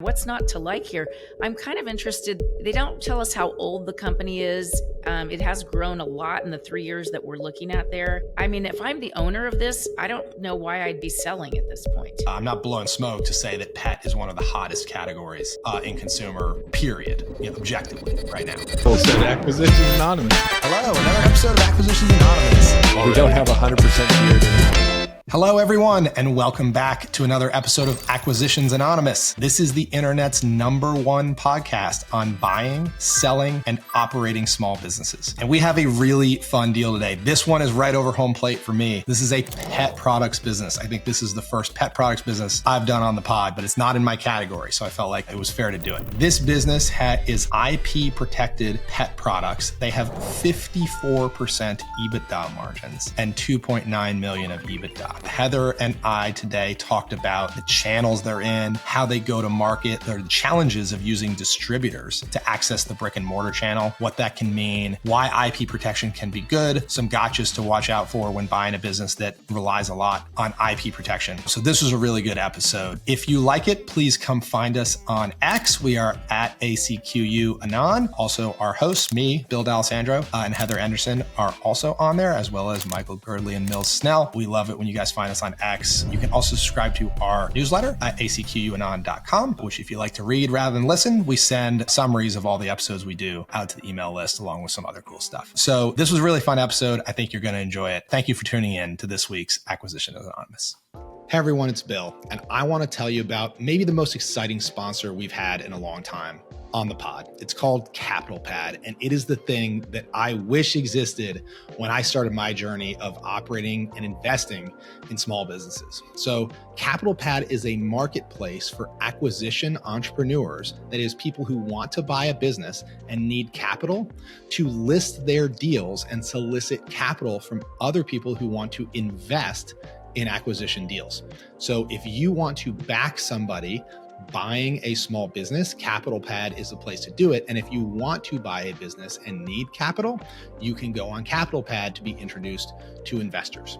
what's not to like here? I'm kind of interested. They don't tell us how old the company is. It has grown a lot in the 3 years that we're looking at there. I mean, if I'm the owner of this, I don't know why I'd be selling at this point. I'm not blowing smoke to say that pet is one of the hottest categories in consumer, period, objectively, right now. Full set Acquisitions Anonymous. Hello, another episode of Acquisitions Anonymous. We don't have 100% geared anymore. Hello, everyone, and welcome back to another episode of Acquisitions Anonymous. This is the internet's #1 podcast on buying, selling, and operating small businesses. And we have a really fun deal today. This one is right over home plate for me. This is a pet products business. I think this is the first pet products business I've done on the pod, but it's not in my category, so I felt like it was fair to do it. This business is IP protected pet products. They have 54% EBITDA margins and 2.9 million of EBITDA. Heather and I today talked about the channels they're in, how they go to market, the challenges of using distributors to access the brick and mortar channel, what that can mean, why IP protection can be good, some gotchas to watch out for when buying a business that relies a lot on IP protection. So this was a really good episode. If you like it, please come find us on X. We are at ACQU Anon. Also our hosts, me, Bill D'Alessandro, and Heather Anderson are also on there, as well as Michael Girdley and Mills Snell. We love it when you guys find us on X. You can also subscribe to our newsletter at acquanon.com, which if you like to read rather than listen, we send summaries of all the episodes we do out to the email list along with some other cool stuff. So this was a really fun episode. I think you're going to enjoy it. Thank you for tuning in to this week's Acquisitions Anonymous. Hey everyone, it's Bill, and I want to tell you about maybe the most exciting sponsor we've had in a long time on the pod. It's called Capital Pad, and it is the thing that I wish existed when I started my journey of operating and investing in small businesses. So Capital Pad is a marketplace for acquisition entrepreneurs, that is, people who want to buy a business and need capital to list their deals and solicit capital from other people who want to invest in acquisition deals. So if you want to back somebody buying a small business, Capital Pad is the place to do it. And if you want to buy a business and need capital, you can go on Capital Pad to be introduced to investors.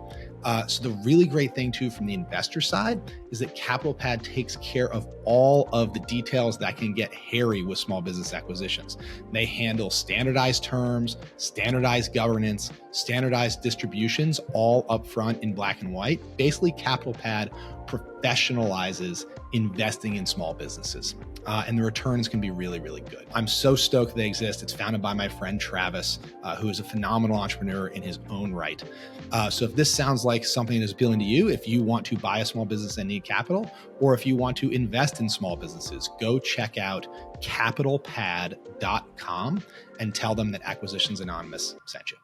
So the really great thing too from the investor side is that Capital Pad takes care of all of the details that can get hairy with small business acquisitions. They handle standardized terms, standardized governance, standardized distributions, all upfront in black and white. Basically, Capital Pad professionalizes investing in small businesses. And the returns can be really, really good. I'm so stoked they exist. It's founded by my friend Travis, who is a phenomenal entrepreneur in his own right. So if this sounds like something that is appealing to you, if you want to buy a small business and need capital, or if you want to invest in small businesses, go check out capitalpad.com and tell them that Acquisitions Anonymous sent you.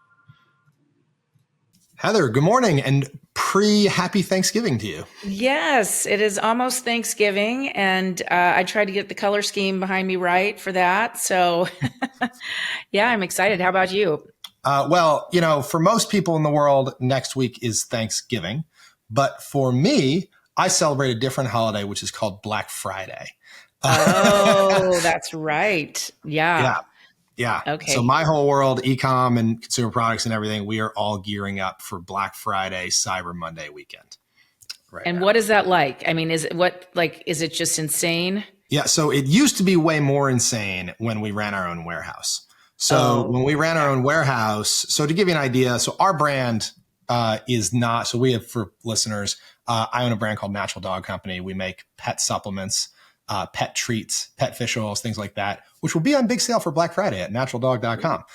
Heather, good morning and pre-happy Thanksgiving to you. Yes, it is almost Thanksgiving, and I tried to get the color scheme behind me right for that. So yeah, I'm excited. How about you? Well, for most people in the world, next week is Thanksgiving. But for me, I celebrate a different holiday, which is called Black Friday. Oh, that's right. Yeah. Okay. So my whole world, e-com and consumer products and everything, we are all gearing up for Black Friday, Cyber Monday weekend. Right. And now, what is that like? I mean, is it just insane? Yeah. So it used to be way more insane when we ran our own warehouse. So when we ran our own warehouse, so to give you an idea, so our brand is not, so we have, for listeners, I own a brand called Natural Dog Company. We make pet supplements, pet treats, pet fish oils, things like that, which will be on big sale for Black Friday at naturaldog.com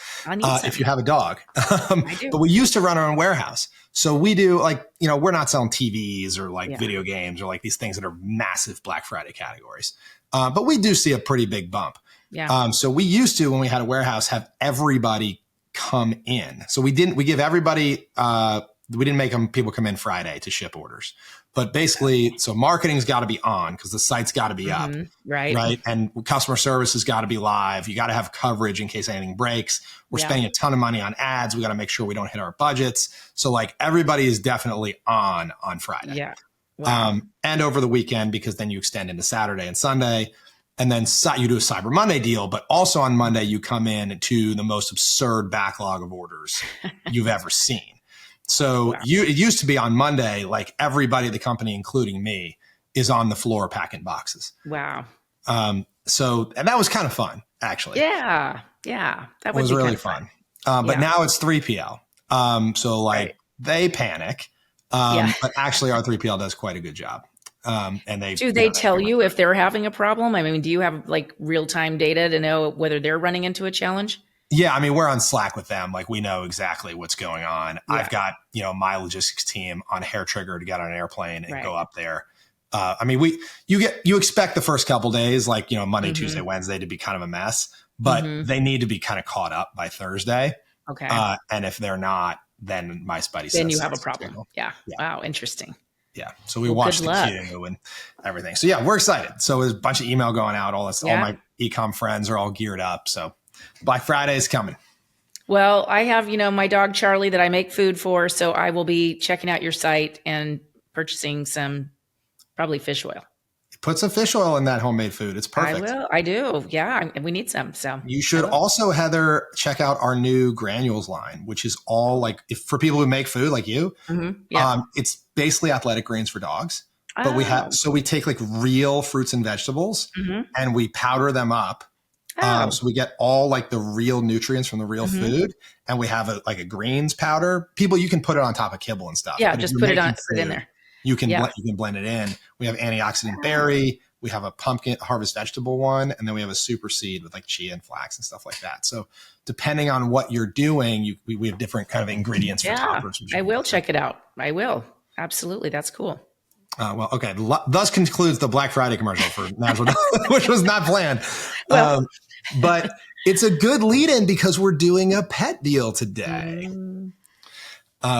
if you have a dog. But we used to run our own warehouse. So we do we're not selling TVs or video games or these things that are massive Black Friday categories. But we do see a pretty big bump. Yeah. So we used to, when we had a warehouse, have everybody come in. So we give everybody, we didn't make people come in Friday to ship orders. But basically, so marketing's got to be on because the site's got to be up, right? And customer service has got to be live. You got to have coverage in case anything breaks. We're spending a ton of money on ads. We got to make sure we don't hit our budgets. So everybody is definitely on Friday. Yeah. Wow. And over the weekend, because then you extend into Saturday and Sunday. And then you do a Cyber Monday deal, but also on Monday, you come in to the most absurd backlog of orders you've ever seen. So it used to be on Monday, everybody at the company, including me, is on the floor packing boxes. Wow. And that was kind of fun, actually. Yeah. That It would was be really kind of fun. But Yeah. now it's 3PL. So like Right. they panic. Yeah. But actually our 3PL does quite a good job. And they, Do they tell you if they're having a problem? I mean, do you have like real-time data to know whether they're running into a challenge? Yeah, I mean, we're on Slack with them. Like we know exactly what's going on. Yeah. I've got, my logistics team on hair trigger to get on an airplane and Right. go up there. I mean, you expect the first couple days, like, Monday, Tuesday, Wednesday to be kind of a mess, but they need to be kind of caught up by Thursday. Okay. And if they're not, then my Spidey Then says you have a problem. Yeah. Yeah. Wow. Interesting. Yeah. So we watched the queue and everything. So yeah, we're excited. So there's a bunch of email going out, all this, all my ecom friends are all geared up. So Black Friday is coming. Well, I have, my dog Charlie that I make food for. So I will be checking out your site and purchasing some probably fish oil. Put some fish oil in that homemade food. It's perfect. I will. I do. Yeah. We need some. So you should also, Heather, check out our new granules line, which is all like for people who make food like you. It's basically athletic greens for dogs. But we take like real fruits and vegetables and we powder them up. So we get all like the real nutrients from the real food, and we have a greens powder. You can put it on top of kibble and stuff. Yeah, just put it in there. You can blend it in. We have antioxidant berry. We have a pumpkin harvest vegetable one, and then we have a super seed with like chia and flax and stuff like that. So depending on what you're doing, we have different kind of ingredients for toppers. I will check it out. I will. Absolutely. That's cool. Well, okay. Thus concludes the Black Friday commercial for Natural, which was not planned. But it's a good lead in because we're doing a pet deal today,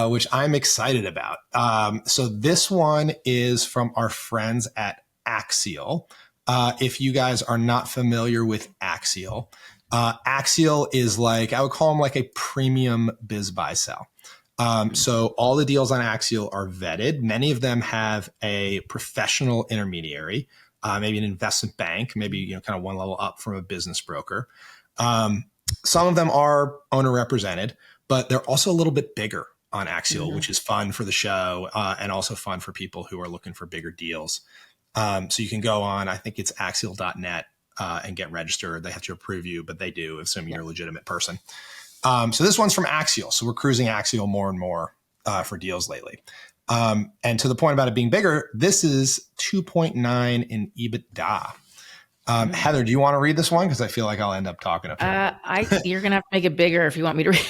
which I'm excited about. So this one is from our friends at Axial. If you guys are not familiar with Axial, Axial is like, I would call them like a premium biz buy sell. So all the deals on Axial are vetted. Many of them have a professional intermediary, maybe an investment bank, maybe, kind of one level up from a business broker. Some of them are owner represented, but they're also a little bit bigger on Axial, which is fun for the show, and also fun for people who are looking for bigger deals. So you can go on, I think it's axial.net, and get registered. They have to approve you, but they do, assuming you're a legitimate person. So this one's from Axial. So we're cruising Axial more and more for deals lately. And to the point about it being bigger, this is 2.9 in EBITDA. Heather, do you want to read this one? Because I feel like I'll end up talking up here. You're going to have to make it bigger if you want me to read.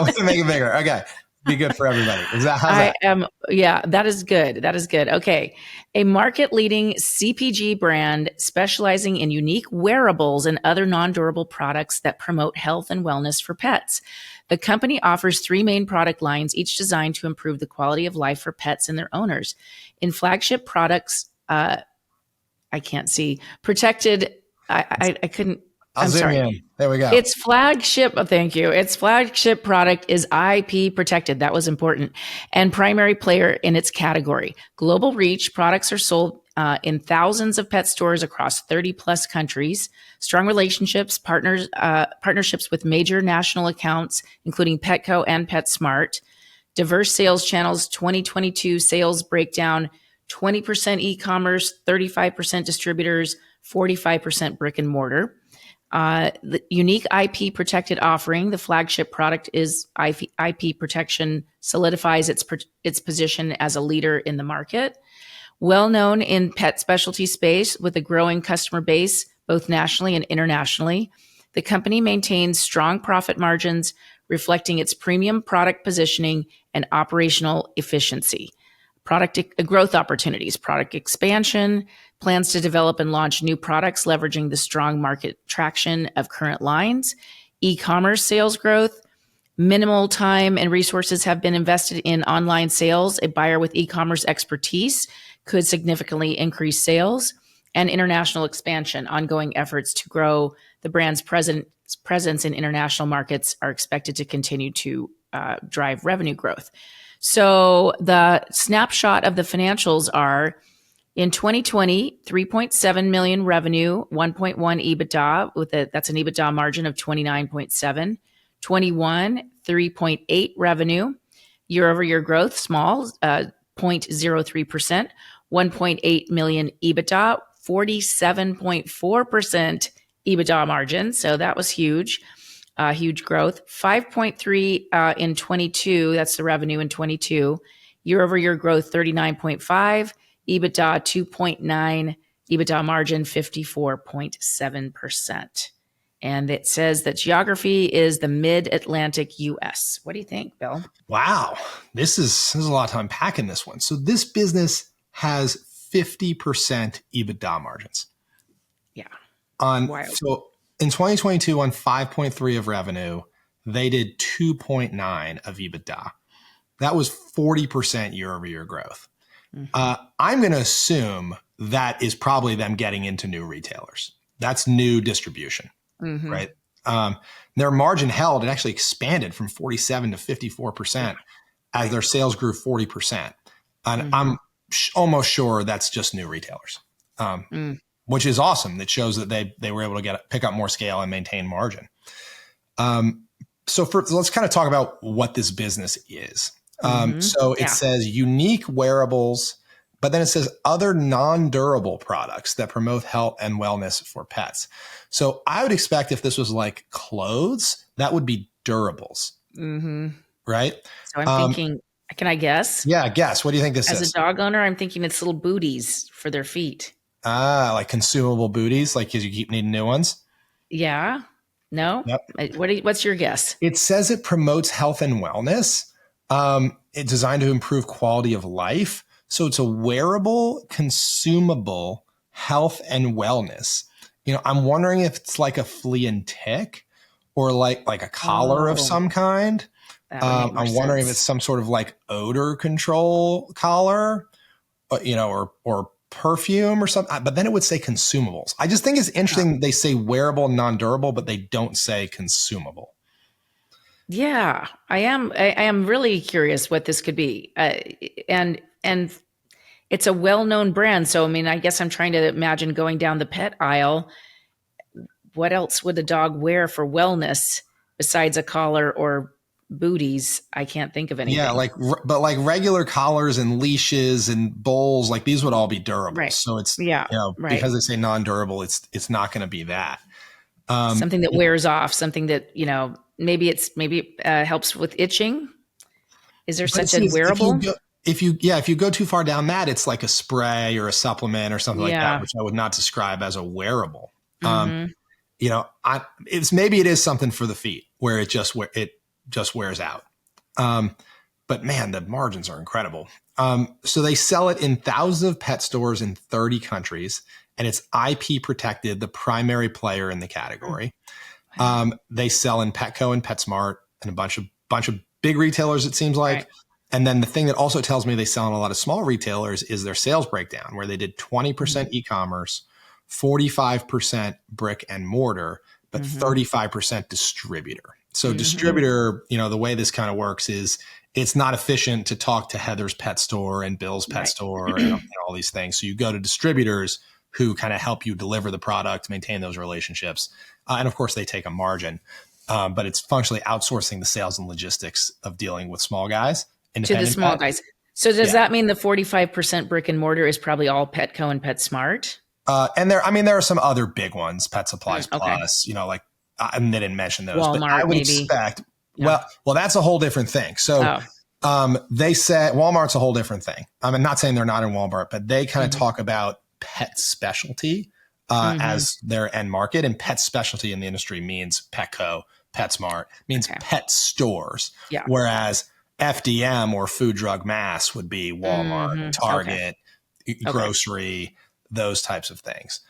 We can make it bigger. Okay. Be good for everybody. How's that? Yeah, that is good. That is good. Okay. A market leading CPG brand specializing in unique wearables and other non-durable products that promote health and wellness for pets. The company offers 3 main product lines, each designed to improve the quality of life for pets and their owners. In flagship products, I can't see, protected, I couldn't, I'm sorry. In. There we go. Its flagship, thank you. Its flagship product is IP protected. That was important. And primary player in its category. Global reach, products are sold in thousands of pet stores across 30 plus countries. Strong relationships, partnerships with major national accounts, including Petco and PetSmart. Diverse sales channels, 2022 sales breakdown, 20% e-commerce, 35% distributors, 45% brick and mortar. The unique IP protected offering, the flagship product is IP protection, solidifies its position as a leader in the market. Well known in pet specialty space with a growing customer base, both nationally and internationally. The company maintains strong profit margins, reflecting its premium product positioning and operational efficiency. Product growth opportunities, product expansion, plans to develop and launch new products leveraging the strong market traction of current lines, e-commerce sales growth, minimal time and resources have been invested in online sales. A buyer with e-commerce expertise could significantly increase sales, and international expansion. Ongoing efforts to grow the brand's presence in international markets are expected to continue to drive revenue growth. So the snapshot of the financials are in 2020, 3.7 million revenue, 1.1 EBITDA that's an EBITDA margin of 29.7. 21, 3.8 revenue, year-over-year growth, small, 0.03%, 1.8 million EBITDA, 47.4% EBITDA margin. So that was huge, huge growth. 5.3 in 22. That's the revenue in 22. Year over year growth, 39.5. EBITDA 2.9. EBITDA margin 54.7%. And it says that geography is the mid-Atlantic US. What do you think, Bill? Wow. This is a lot to unpack in this one. So this business has 50% EBITDA margins. Yeah. Wild. So in 2022, on 5.3 of revenue, they did 2.9 of EBITDA. That was 40% year over year growth. I'm going to assume that is probably them getting into new retailers. That's new distribution, right? Their margin held, it actually expanded from 47 to 54% as their sales grew 40%. And I'm almost sure that's just new retailers, which is awesome. That shows that they were able to pick up more scale and maintain margin. So let's kind of talk about what this business is. So it says unique wearables, but then it says other non-durable products that promote health and wellness for pets. So I would expect if this was like clothes, that would be durables, right? So I'm thinking, can I guess? Yeah, guess. What do you think this is? As a dog owner, I'm thinking it's little booties for their feet. Like consumable booties, like because you keep needing new ones? Yeah. No? Yep. What's your guess? It says it promotes health and wellness. It's designed to improve quality of life. So it's a wearable, consumable health and wellness. I'm wondering if it's like a flea and tick or like a collar of some kind. I'm wondering if it's some sort of like odor control collar, or perfume or something. But then it would say consumables. I just think it's interesting. They say wearable, non-durable, but they don't say consumable. Yeah, I am really curious what this could be. And it's a well-known brand. So, I mean, I guess I'm trying to imagine going down the pet aisle. What else would a dog wear for wellness besides a collar or booties? I can't think of anything. Yeah, but regular collars and leashes and bowls, like these would all be durable. Right. So it's, because they say non-durable, it's not going to be that. Something that wears off, something that, maybe helps with itching. Is there such a wearable? If you go too far down that, it's like a spray or a supplement or something like that, which I would not describe as a wearable. Maybe it is something for the feet where it just wears out. But man, the margins are incredible. So they sell it in thousands of pet stores in 30 countries, and it's IP protected, the primary player in the category. They sell in Petco and PetSmart and a bunch of big retailers, it seems like. Right. And then the thing that also tells me they sell in a lot of small retailers is their sales breakdown, where they did 20% e-commerce, 45% brick and mortar, but 35% distributor. So distributor, the way this kind of works is it's not efficient to talk to Heather's pet store and Bill's pet store and all these things. So you go to distributors who kind of help you deliver the product, maintain those relationships. And of course they take a margin, but it's functionally outsourcing the sales and logistics of dealing with small guys. To the small guys. So does that mean the 45% brick and mortar is probably all Petco and PetSmart? And there are some other big ones, Pet Supplies Plus, they didn't mention those, Walmart, but I would expect, well, that's a whole different thing. So, they said Walmart's a whole different thing. I'm not saying they're not in Walmart, but they kind of talk about pet specialty, as their end market, and pet specialty in the industry means Petco, PetSmart, means pet stores. Yeah. Whereas FDM or food, drug, mass would be Walmart, Target, grocery, those types of things.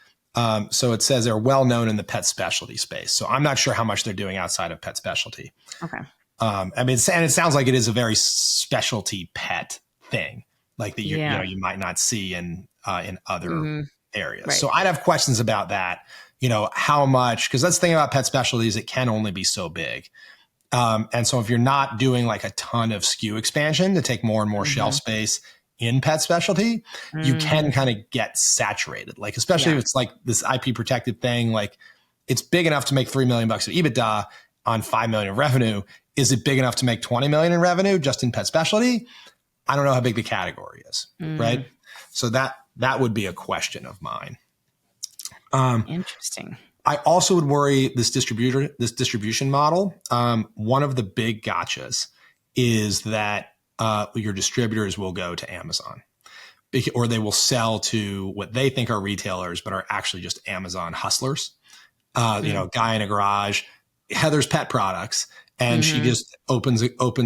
So it says they're well known in the pet specialty space. So I'm not sure how much they're doing outside of pet specialty. Okay. And it sounds like it is a very specialty pet thing, like that you might not see in other areas. Right. So I'd have questions about that. How much? Because that's the thing about pet specialties; it can only be so big. And so if you're not doing like a ton of SKU expansion to take more and more shelf space in pet specialty, you can kind of get saturated. Like, especially if it's like this IP protected thing, like it's big enough to make $3 million of EBITDA on $5 million of revenue. Is it big enough to make 20 million in revenue just in pet specialty? I don't know how big the category is. Right. So that would be a question of mine. Interesting. I also would worry this distribution model. One of the big gotchas is that your distributors will go to Amazon, or they will sell to what they think are retailers, but are actually just Amazon hustlers. Guy in a garage, Heather's Pet Products, and she just opens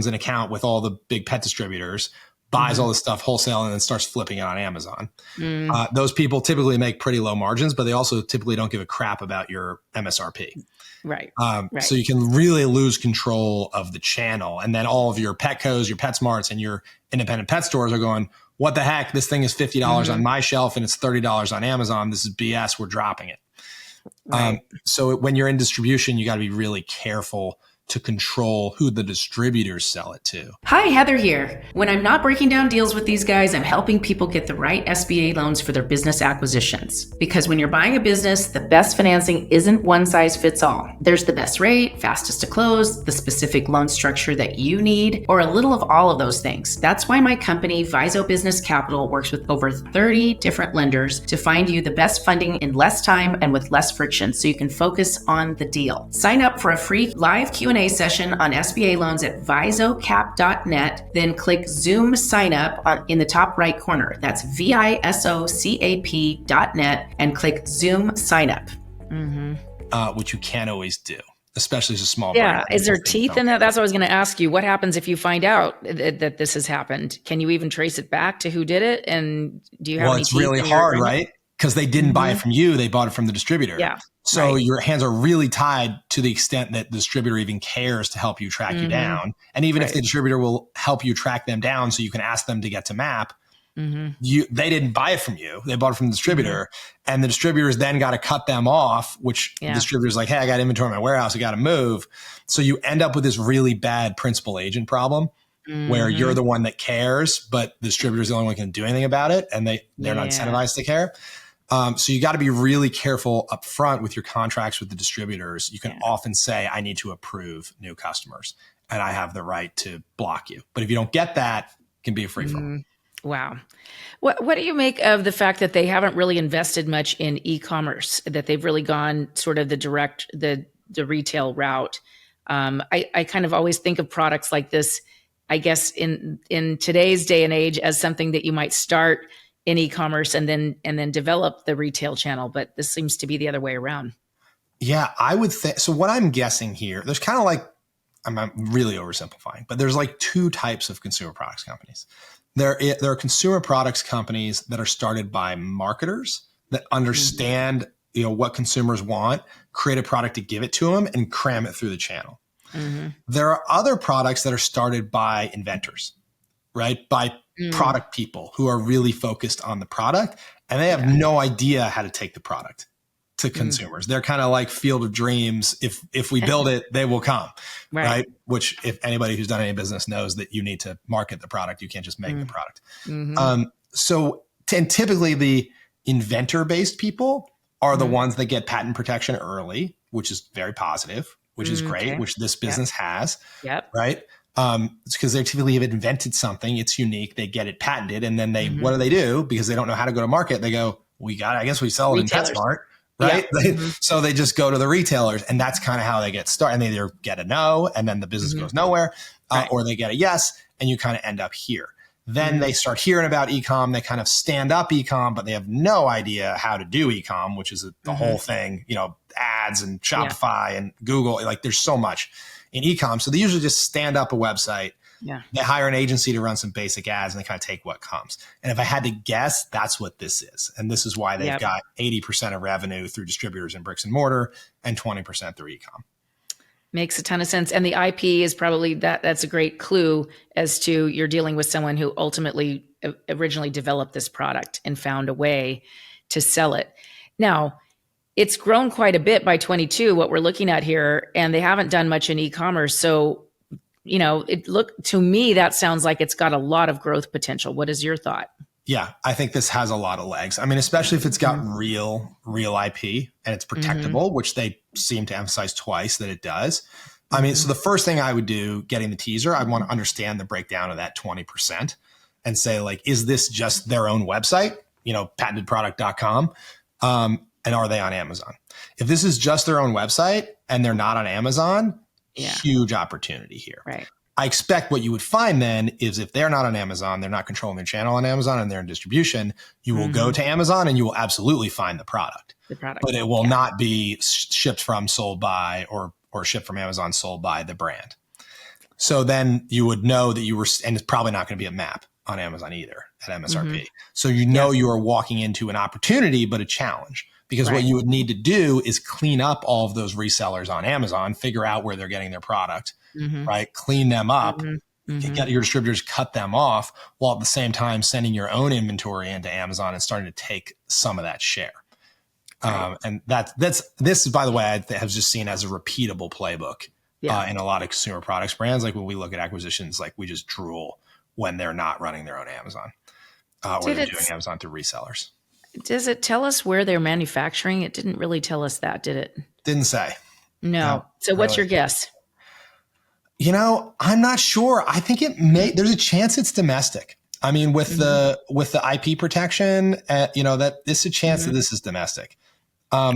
an account with all the big pet distributors, buys all this stuff wholesale, and then starts flipping it on Amazon. Those people typically make pretty low margins, but they also typically don't give a crap about your MSRP. Right. So you can really lose control of the channel. And then all of your Petcos, your PetSmarts, and your independent pet stores are going, what the heck? This thing is $50 on my shelf and it's $30 on Amazon. This is BS. We're dropping it. Right. So when you're in distribution, you got to be really careful to control who the distributors sell it to. Hi, Heather here. When I'm not breaking down deals with these guys, I'm helping people get the right SBA loans for their business acquisitions. Because when you're buying a business, the best financing isn't one size fits all. There's the best rate, fastest to close, the specific loan structure that you need, or a little of all of those things. That's why my company, Viso Business Capital, works with over 30 different lenders to find you the best funding in less time and with less friction so you can focus on the deal. Sign up for a free live Q&A session on SBA loans at visocap.net, then click Zoom sign up in the top right corner. That's visocap.net and click Zoom sign up. Which you can't always do, especially as a small Yeah. brand. Is there teeth in that? That's what I was going to ask you. What happens if you find out that this has happened? Can you even trace it back to who did it? And do you have any it's teeth really in your hard, agreement? right? Because they didn't buy it from you, they bought it from the distributor. Yeah. So your hands are really tied to the extent that the distributor even cares to help you track you down. And even if the distributor will help you track them down so you can ask them to get to MAP, they didn't buy it from you. They bought it from the distributor. And the distributors then got to cut them off, which the distributor's like, hey, I got inventory in my warehouse. I got to move. So you end up with this really bad principal agent problem where you're the one that cares, but the distributor's the only one who can do anything about it. And they're not incentivized to care. So you got to be really careful up front with your contracts with the distributors. You can often say, I need to approve new customers and I have the right to block you. But if you don't get that, it can be a free for all. Wow. What do you make of the fact that they haven't really invested much in e-commerce, that they've really gone sort of the retail route? I kind of always think of products like this, I guess in today's day and age, as something that you might start in e-commerce and then develop the retail channel. But this seems to be the other way around. Yeah, I would think. So what I'm guessing here, there's kind of like, I'm really oversimplifying, but there's like two types of consumer products companies. There are consumer products companies that are started by marketers that understand, what consumers want, create a product to give it to them and cram it through the channel. There are other products that are started by inventors, right? By product people who are really focused on the product and they have no idea how to take the product to consumers. They're kind of like Field of Dreams. If we build it, they will come, right? Which if anybody who's done any business knows that you need to market the product. You can't just make the product. And typically the inventor-based people are the ones that get patent protection early, which is very positive, which is great, which this business has, right? It's because they typically have invented something. It's unique. They get it patented. And then what do? Because they don't know how to go to market. They go, I guess we sell it in PetSmart, right? So they just go to the retailers and that's kind of how they get started. And they either get a no and then the business goes nowhere or they get a yes and you kind of end up here. Then they start hearing about e-com. They kind of stand up e-com, but they have no idea how to do e-com, which is the whole thing, ads and Shopify and Google. Like there's so much in e-com. So they usually just stand up a website. They hire an agency to run some basic ads and they kind of take what comes. And if I had to guess, that's what this is. And this is why they've got 80% of revenue through distributors and bricks and mortar and 20% through e-com. Makes a ton of sense. And the IP is probably that's a great clue as to you're dealing with someone who ultimately originally developed this product and found a way to sell it. Now, it's grown quite a bit by 22, what we're looking at here, and they haven't done much in e-commerce. So, to me, that sounds like it's got a lot of growth potential. What is your thought? Yeah, I think this has a lot of legs. I mean, especially if it's got real IP and it's protectable, which they seem to emphasize twice that it does. I mean, so the first thing I would do getting the teaser, I'd want to understand the breakdown of that 20% and say, like, is this just their own website, patentedproduct.com? and are they on Amazon? If this is just their own website and they're not on Amazon, huge opportunity here. Right. I expect what you would find then is if they're not on Amazon, they're not controlling their channel on Amazon and they're in distribution, you will go to Amazon and you will absolutely find the product. But it will not be shipped from, sold by, or shipped from Amazon, sold by the brand. So then you would know that you were, and it's probably not going to be a map on Amazon either at MSRP. So you know you are walking into an opportunity, but a challenge. Because what you would need to do is clean up all of those resellers on Amazon, figure out where they're getting their product, right? Clean them up, get your distributors, cut them off, while at the same time sending your own inventory into Amazon and starting to take some of that share. And this, by the way, I have just seen as a repeatable playbook in a lot of consumer products brands. Like when we look at acquisitions, like we just drool when they're not running their own Amazon or they're doing Amazon through resellers. Does it tell us where they're manufacturing? It didn't really tell us that, did it? Didn't say. No. So what's your guess? You know, I'm not sure. I think there's a chance it's domestic. I mean, with the IP protection, that this is a chance that this is domestic.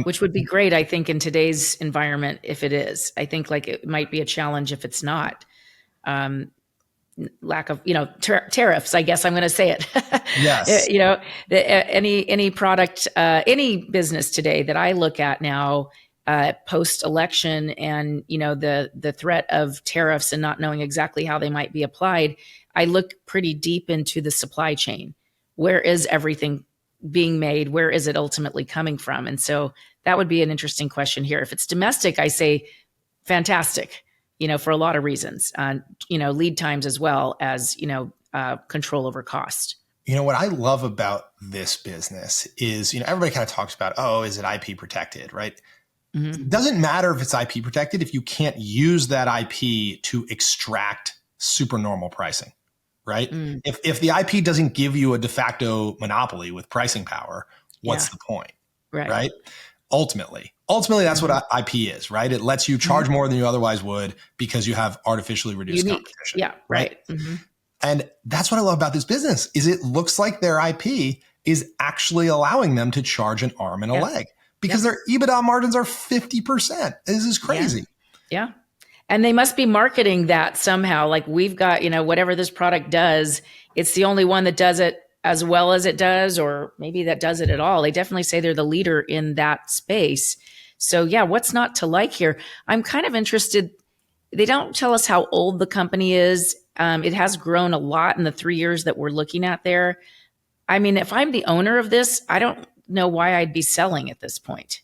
Which would be great, I think, in today's environment, if it is. I think like it might be a challenge if it's not. Lack of, tariffs, I guess I'm going to say it. Yes. Any product, any business today that I look at now, post-election and, the threat of tariffs and not knowing exactly how they might be applied, I look pretty deep into the supply chain. Where is everything being made? Where is it ultimately coming from? And so that would be an interesting question here. If it's domestic, I say fantastic. For a lot of reasons, lead times as well as, control over cost. What I love about this business is, everybody kind of talks about, is it IP protected, right? It doesn't matter if it's IP protected if you can't use that IP to extract super normal pricing, right? If the IP doesn't give you a de facto monopoly with pricing power, what's the point, right? Ultimately, that's what IP is, right? It lets you charge more than you otherwise would because you have artificially reduced competition. Yeah, right. And that's what I love about this business is it looks like their IP is actually allowing them to charge an arm and a leg because their EBITDA margins are 50%. This is crazy. Yeah. And they must be marketing that somehow. Like we've got, whatever this product does, it's the only one that does it as well as it does, or maybe that does it at all. They definitely say they're the leader in that space. So what's not to like here? I'm kind of interested. They don't tell us how old the company is. It has grown a lot in the 3 years that we're looking at there. I mean, if I'm the owner of this, I don't know why I'd be selling at this point.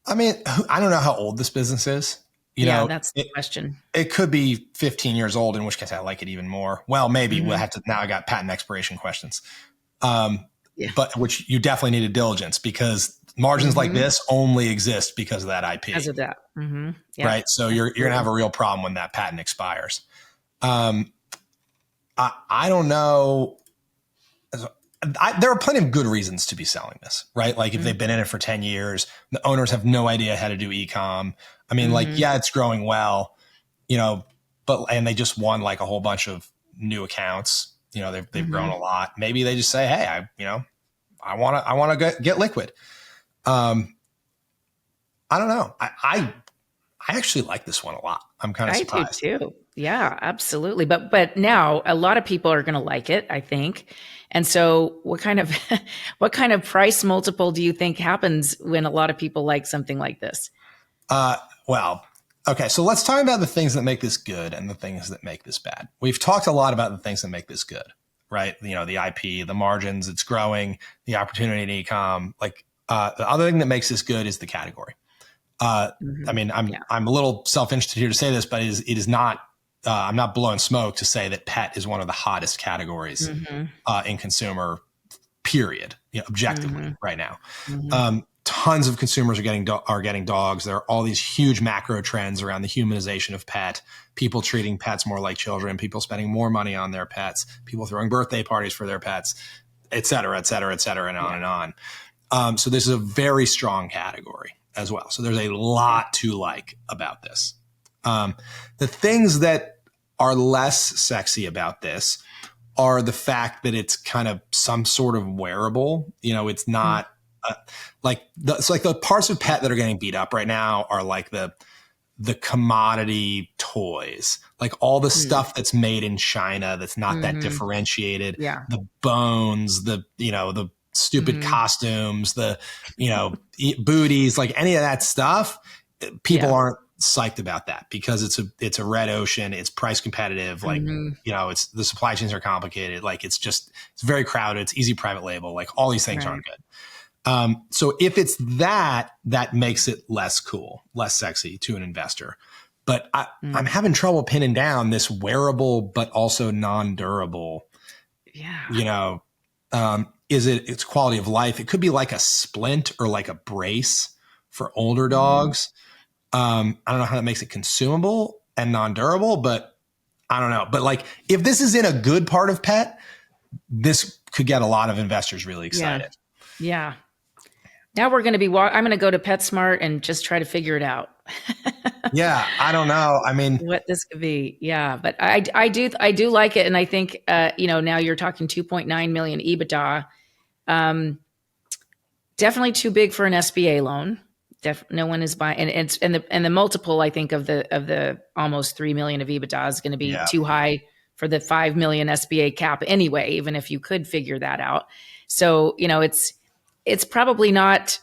I mean, I don't know how old this business is. That's the question. It could be 15 years old, in which case I like it even more. Well, maybe we'll have to, now I got patent expiration questions. But which you definitely need a diligence because margins like this only exist because of that IP. Because of that. Right. So you're going to have a real problem when that patent expires. I don't know. There are plenty of good reasons to be selling this, right? Like if they've been in it for 10 years, the owners have no idea how to do e-com. I mean, it's growing well, and they just won like a whole bunch of new accounts. They've grown a lot. Maybe they just say, hey, I want to get liquid. I don't know. I actually like this one a lot. I'm kind of surprised. I do too. Yeah, absolutely. But now a lot of people are going to like it, I think. And so what kind of price multiple do you think happens when a lot of people like something like this? Okay. So let's talk about the things that make this good and the things that make this bad. We've talked a lot about the things that make this good, right? The IP, the margins, it's growing, the opportunity in e-com. Like, the other thing that makes this good is the category. I mean, I'm a little self-interested here to say this, but it is not, I'm not blowing smoke to say that pet is one of the hottest categories in consumer, period, objectively right now. Tons of consumers are getting dogs. There are all these huge macro trends around the humanization of pet, people treating pets more like children, people spending more money on their pets, people throwing birthday parties for their pets, et cetera, et cetera, et cetera, and on and on. So this is a very strong category as well. So there's a lot to like about this. The things that are less sexy about this are the fact that it's kind of some sort of wearable. It's not It's like the parts of pet that are getting beat up right now are like the commodity toys, like all the stuff that's made in China that's not that differentiated, Yeah. the bones, the stupid costumes, the booties, like any of that stuff. People aren't psyched about that because it's a red ocean. It's price competitive. Like, it's the supply chains are complicated. Like it's very crowded. It's easy private label. Like all these things aren't good. So if it's that makes it less cool, less sexy to an investor. But I'm having trouble pinning down this wearable, but also non-durable. Yeah. It's quality of life. It could be like a splint or like a brace for older dogs. I don't know how that makes it consumable and non-durable, but I don't know. But like, if this is in a good part of pet, this could get a lot of investors really excited. Yeah. Now we're going to be, I'm going to go to PetSmart and just try to figure it out. Yeah. I don't know. I mean, what this could be. Yeah. But I do like it. And I think, now you're talking 2.9 million EBITDA. Definitely too big for an SBA loan. No one is buying, and the multiple, I think, of the almost 3 million of EBITDA is going to be too high for the 5 million SBA cap anyway, even if you could figure that out. So, it's probably not.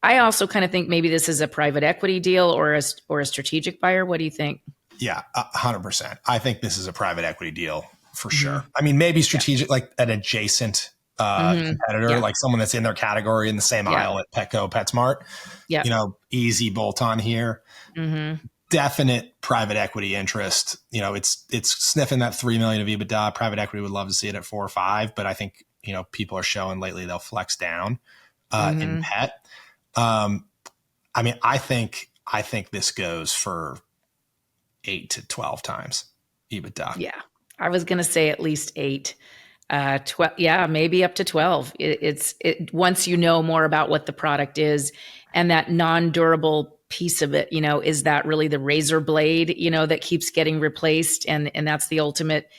I also kind of think maybe this is a private equity deal or a strategic buyer. What do you think? Yeah, 100%. I think this is a private equity deal for sure. I mean, maybe strategic, like an adjacent competitor, like someone that's in their category in the same aisle at Petco, PetSmart. Yeah. Easy bolt on here. Definite private equity interest. It's sniffing that 3 million of EBITDA. Private equity would love to see it at 4 or 5, but I think people are showing lately they'll flex down in pet. I mean, I think this goes for 8 to 12 times EBITDA. Yeah, I was going to say at least 8. 12, maybe up to 12. It's once you know more about what the product is and that non-durable piece of it, is that really the razor blade, that keeps getting replaced, and that's the ultimate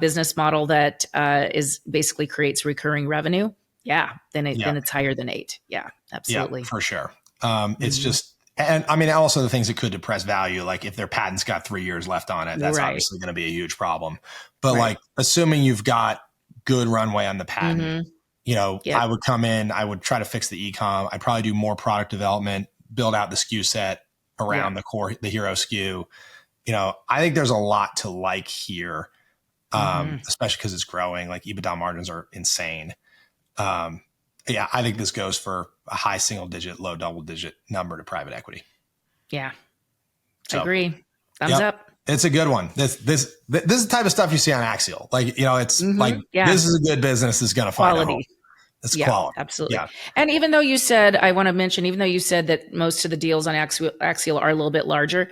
business model that is basically creates recurring revenue. Yeah, then it's higher than 8. Yeah, absolutely. Yeah, for sure. It's just, and I mean, also the things that could depress value, like if their patent's got 3 years left on it, that's obviously going to be a huge problem. But like, assuming you've got good runway on the patent, I would come in, I would try to fix the e-com. I'd probably do more product development, build out the SKU set around the hero SKU. I think there's a lot to like here, especially because it's growing. Like EBITDA margins are insane. I think this goes for a high single digit, low double digit number to private equity. Yeah. So, agree. Thumbs up. It's a good one. This is the type of stuff you see on Axial. Like, it's this is a good business that's going to find a home. It's quality. Absolutely. Yeah. And even though you said, I want to mention, even though you said that most of the deals on Axial are a little bit larger,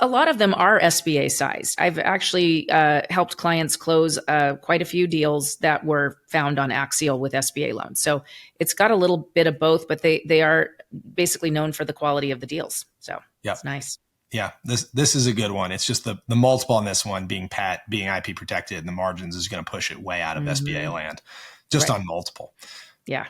a lot of them are SBA sized. I've actually helped clients close quite a few deals that were found on Axial with SBA loans. So it's got a little bit of both, but they are basically known for the quality of the deals. So it's nice. Yeah, this is a good one. It's just the multiple on this one being IP protected, and the margins is going to push it way out of SBA land, just on multiple. Yeah.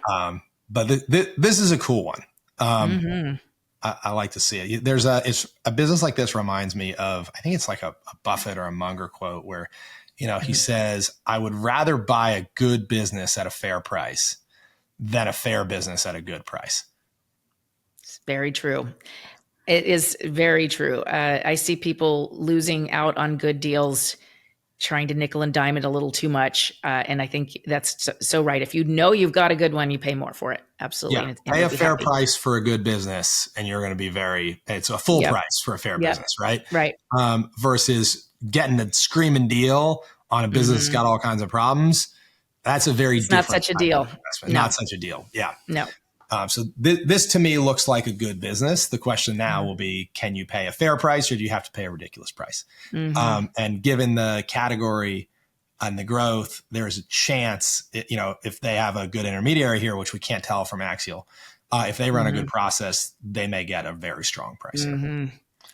But this is a cool one. I like to see it. It's a business like this reminds me of, I think it's like a Buffett or a Munger quote where, he says, I would rather buy a good business at a fair price than a fair business at a good price. It's very true. It is very true. I see people losing out on good deals, trying to nickel and dime it a little too much. And I think that's so right. If you've got a good one, you pay more for it. Absolutely. Yeah. Pay a fair price for a good business, and you're going to be it's a full price for a fair business, right? Right. Versus getting a screaming deal on a business that's got all kinds of problems. That's a very different not such a deal. No. Not such a deal. Yeah. No. So this to me looks like a good business. The question now will be, can you pay a fair price, or do you have to pay a ridiculous price? And given the category and the growth, there's a chance, if they have a good intermediary here, which we can't tell from Axial, if they run a good process, they may get a very strong price.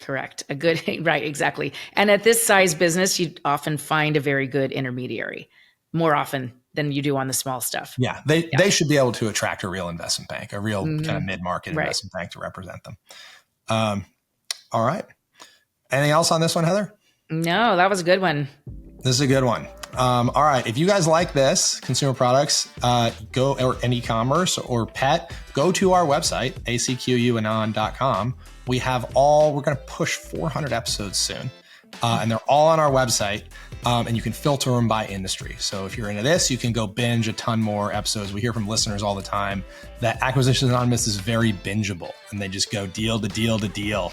Correct. A good, right, exactly. And at this size business, you often find a very good intermediary more often than you do on the small stuff. Yeah, they should be able to attract a real investment bank, a real kind of mid-market Right. investment bank to represent them. All right. Anything else on this one, Heather? No, that was a good one. This is a good one. All right. If you guys like this, consumer products, or an e-commerce or pet, go to our website, acquanon.com. We're going to push 400 episodes soon. And they're all on our website. And you can filter them by industry. So if you're into this, you can go binge a ton more episodes. We hear from listeners all the time that Acquisitions Anonymous is very bingeable, and they just go deal to deal to deal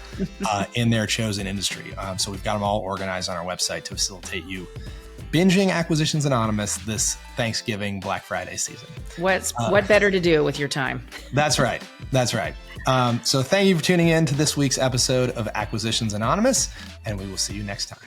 in their chosen industry. So we've got them all organized on our website to facilitate you binging Acquisitions Anonymous this Thanksgiving Black Friday season. What better to do with your time? That's right. That's right. So thank you for tuning in to this week's episode of Acquisitions Anonymous, and we will see you next time.